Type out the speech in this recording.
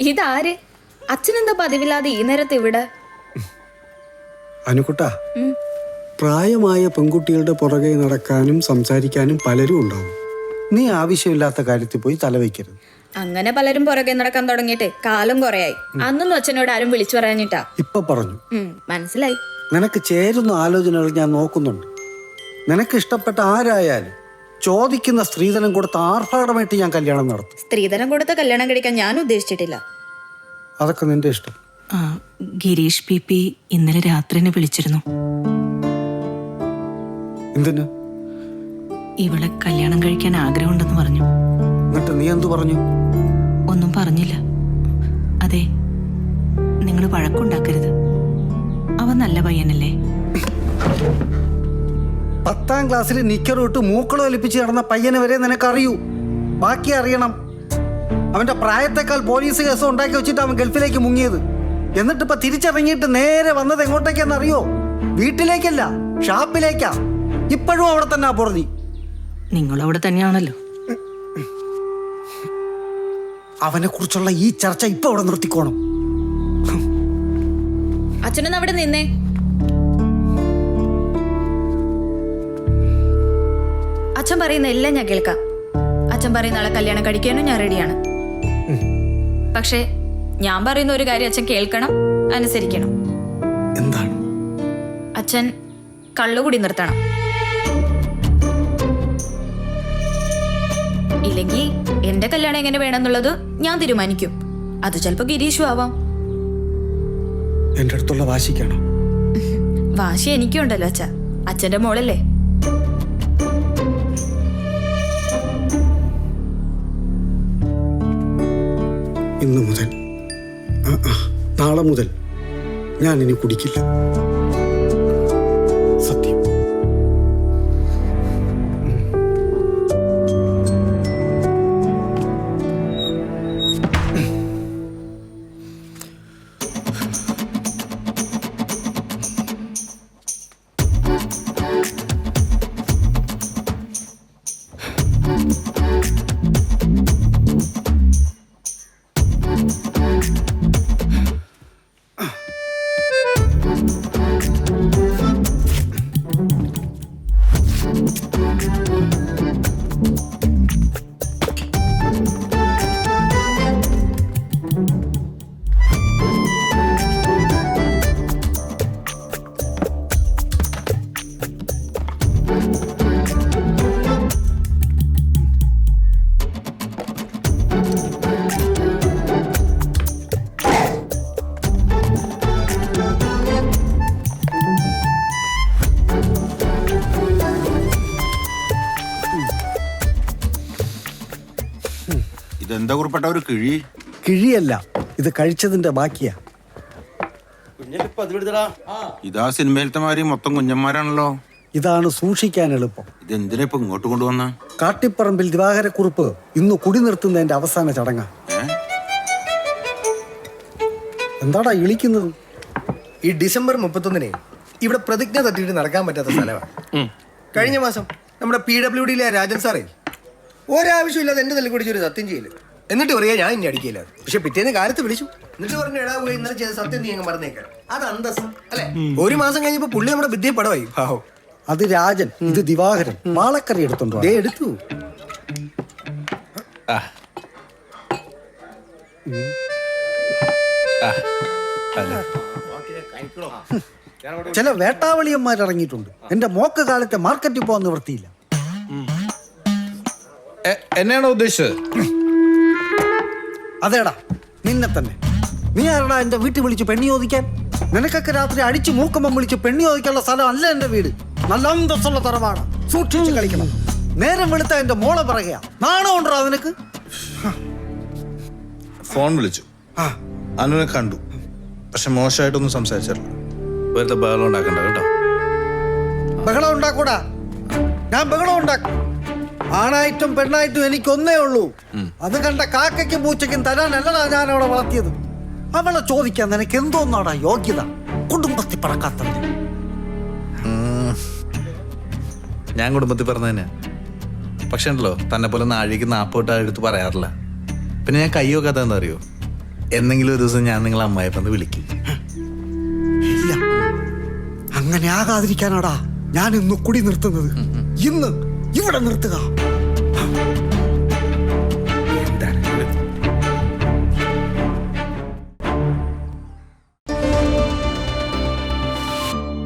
ഇതാര്? അച്ഛനെന്താ പതിവില്ലാതെ ഈ നേരത്ത് ഇവിടെ? അനുക്കുട്ടാ, പ്രായമായ പെൺകുട്ടികളുടെ പുറകെ നടക്കാനും സംസാരിക്കാനും പലരും ഉണ്ടാവും. നീ ആവശ്യമില്ലാത്ത കാര്യത്തിൽ പോയി തലവയ്ക്കരുത്. അങ്ങനെ പലരും പുറകെ നടക്കാൻ തുടങ്ങിയിട്ട് കാലം കുറയായി. അന്നൊന്നും അച്ഛനോട് ആരും വിളിച്ചു പറയാഞ്ഞിട്ടാ. ഇപ്പൊ പറഞ്ഞു. മനസ്സിലായി. നിനക്ക് ചേരുന്ന ആലോചനകൾ ഞാൻ നോക്കുന്നുണ്ട്. നിനക്ക് ഇഷ്ടപ്പെട്ട ആരായാലും ചോദിക്കുന്ന സ്ത്രീധനം കൊടുത്ത് ആർഭാടമായിട്ട് ഞാൻ കല്യാണം നടത്തും. സ്ത്രീധനം കൊടുത്ത കല്യാണം കഴിക്കാൻ ഞാൻ ഉദ്ദേശിച്ചിട്ടില്ല. അതൊക്കെ നിന്റെ ഇഷ്ടം. ഗിരീഷ് പി ഇന്നലെ രാത്രിനെ വിളിച്ചിരുന്നു. എന്തിന്? ഇവളെ കല്യാണം കഴിക്കാൻ ആഗ്രഹമുണ്ടെന്ന് പറഞ്ഞു. എന്നിട്ട് നീ എന്തു പറഞ്ഞു? ഒന്നും പറഞ്ഞില്ല. അതെ, നിങ്ങൾ വഴക്കുണ്ടാക്കരുത്. അവൻ നല്ല പയ്യനല്ലേ? 10ാം ക്ലാസ്സിൽ നിക്കറിട്ട് മൂക്കള ഒലിപ്പിച്ച് നടന്ന പയ്യനെ വരെ നിനക്കറിയൂ. ബാക്കി അറിയണം. അവന്റെ പ്രായത്തെക്കാൾ പോലീസ് കേസ് ഉണ്ടാക്കി വെച്ചിട്ട് അവൻ ഗൾഫിലേക്ക് മുങ്ങിയത്. എന്നിട്ട് ഇപ്പൊ തിരിച്ചിറങ്ങിയിട്ട് നേരെ വന്നത് എങ്ങോട്ടേക്കെന്ന് അറിയോ? വീട്ടിലേക്കല്ല, ഷാപ്പിലേക്കാ. ഇപ്പോഴും അവിടെ തന്നെ പൊറുതി. നിങ്ങളവിടെ തന്നെയാണല്ലോ. അവനെ കുറിച്ചുള്ള ഈ ചർച്ച ഇപ്പൊ അവിടെ നിർത്തിക്കോണം. അച്ഛനൊന്ന് അവിടെ നിന്നേ. അച്ഛൻ പറയുന്ന എല്ലാം ഞാൻ കേൾക്കാം. അച്ഛൻ പറയുന്ന ആളെ കല്യാണം കഴിക്കാനും ഞാൻ റെഡിയാണ്. പക്ഷേ ഞാൻ പറയുന്ന ഒരു കാര്യം അച്ഛൻ കേൾക്കണം, അനുസരിക്കണം. എന്താണ്? അച്ഛൻ കള്ളുകൂടി നിർത്തണം. ഇല്ലെങ്കിൽ എന്റെ കല്യാണം എങ്ങനെ വേണമെന്നുള്ളത് ഞാൻ തീരുമാനിക്കും. അത് ചിലപ്പോ ഗിരീഷും ആവാം. എന്റെ അടുത്തുള്ള വാശിക്കാണോ? വാശി എനിക്കും ഉണ്ടല്ലോ അച്ഛ. അച്ഛന്റെ മോളല്ലേ? ഇന്നു മുതൽ, നാളെ മുതൽ ഞാൻ ഇനി കുടിക്കില്ല. സത്യം. ഇതെന്താ കുറിപ്പെട്ട ഒരു കിഴി? കിഴിയല്ല, ഇത് കഴിച്ചതിന്റെ ബാക്കിയാ. ഇതാ സിനിമയിലത്തെ മാതിരി മൊത്തം കുഞ്ഞന്മാരാണല്ലോ. ഇതാണ് സൂക്ഷിക്കാൻ എളുപ്പം. ഇതെന്തിനാ ഇപ്പൊ ഇങ്ങോട്ട് കൊണ്ടുവന്ന? കാട്ടിപ്പറമ്പിൽ ദിവാകരക്കുറുപ്പ് ഇന്ന് കുടി നിർത്തുന്നതിന്റെ അവസാന ചടങ്ങാ. എന്താടാ ഇളിക്കുന്നത്? ഈ ഡിസംബർ 31 ഇവിടെ പ്രതിജ്ഞ തട്ടിയിട്ട് നടക്കാൻ പറ്റാത്ത സ്ഥലമാണ്. കഴിഞ്ഞ മാസം നമ്മുടെ PWDയിലെ രാജൻ സാറേ ഒരാവശ്യമില്ലാതെ എന്റെ തല്ലി കുടിച്ചൊരു സത്യം ചെയ്യില്ല. എന്നിട്ട് പറയാ ഞാൻ ഇനി അടിക്കില്ല. പക്ഷെ പിറ്റേന്ന് കാലത്ത് വിളിച്ചു. എന്നിട്ട് പറഞ്ഞു എടാ പോയി ഇന്നലെ ചെയ്ത സത്യം നീ അങ്ങ് മറന്നേക്കാം. അത് അന്തസ് അല്ലെ? ഒരു മാസം കഴിഞ്ഞപ്പോ പുള്ളി നമ്മുടെ വിദ്യ പടമായി. പാവം. അത് രാജൻ, ഇത് ദിവാകരൻ. വാളക്കറി എടുത്തുണ്ടോ? എടുത്തു. ചില വേട്ടാവളിയന്മാർ ഇറങ്ങിയിട്ടുണ്ട്. എന്റെ മോക്ക് കാലത്തെ മാർക്കറ്റിൽ പോകാൻ നിവൃത്തിയില്ല. എന്നെയാണോ ഉദ്ദേശിച്ചത്? അതേടാ, നിന്നെ തന്നെ. നീ ആരടാ എന്റെ വീട്ടിൽ വിളിച്ച് പെണ്ണി ചോദിക്കാൻ? നിനക്കൊക്കെ രാത്രി അടിച്ചു മൂക്കുമ്പം വിളിച്ച് പെണ്ണി ചോദിക്കാനുള്ള സ്ഥലം അല്ല എന്റെ വീട്. നല്ല അന്തസ്സുള്ള തറവാണ്. സൂക്ഷിച്ച് കളിക്കണം. നേരം വെളുത്ത എന്റെ മോളെ പറയുക. നാണം ഉണ്ടോ നിനക്ക്? ഫോൺ വിളിച്ചു, അനുവിനെ കണ്ടു. പക്ഷെ മോശമായിട്ടൊന്നും സംസാരിച്ചില്ല. വെറുതെ ബഹളം ഉണ്ടാക്കണ്ട കേട്ടോ. ബഹളം ഉണ്ടാക്കൂടാ. ഞാൻ ബഹളം ഉണ്ടാക്കും. ആണായിട്ടും പെണ്ണായിട്ടും എനിക്കൊന്നേ ഉള്ളൂ. അത് കണ്ട കാക്കയ്ക്കും പൂച്ചയ്ക്കും തരാനല്ലടാ ഞാൻ അവളെ വളർത്തിയത്. അവളെ ചോദിക്കാൻ നിനക്ക് എന്തോന്നാടാ യോഗ്യത? കുടുംബത്തിൽ പറക്കാത്തവന്. ഞാൻ കുടുംബത്തിൽ പറഞ്ഞ തന്നെയാ. പക്ഷെ ഉണ്ടല്ലോ, തന്നെ പോലെ നാഴിക്ക് 40 എടുത്ത് പറയാറില്ല. പിന്നെ ഞാൻ കൈ വെക്കാത്ത എന്താ അറിയോ? എന്തെങ്കിലും ഒരു ദിവസം ഞാൻ നിങ്ങളെ അമ്മായിപ്പന്ന് വിളിക്കും. ഇല്ല, അങ്ങനെ ആകാതിരിക്കാനാടാ ഞാൻ ഇന്ന് കുടി നിർത്തുന്നത്. ഇന്ന് ഇവിടെ നിർത്തുക.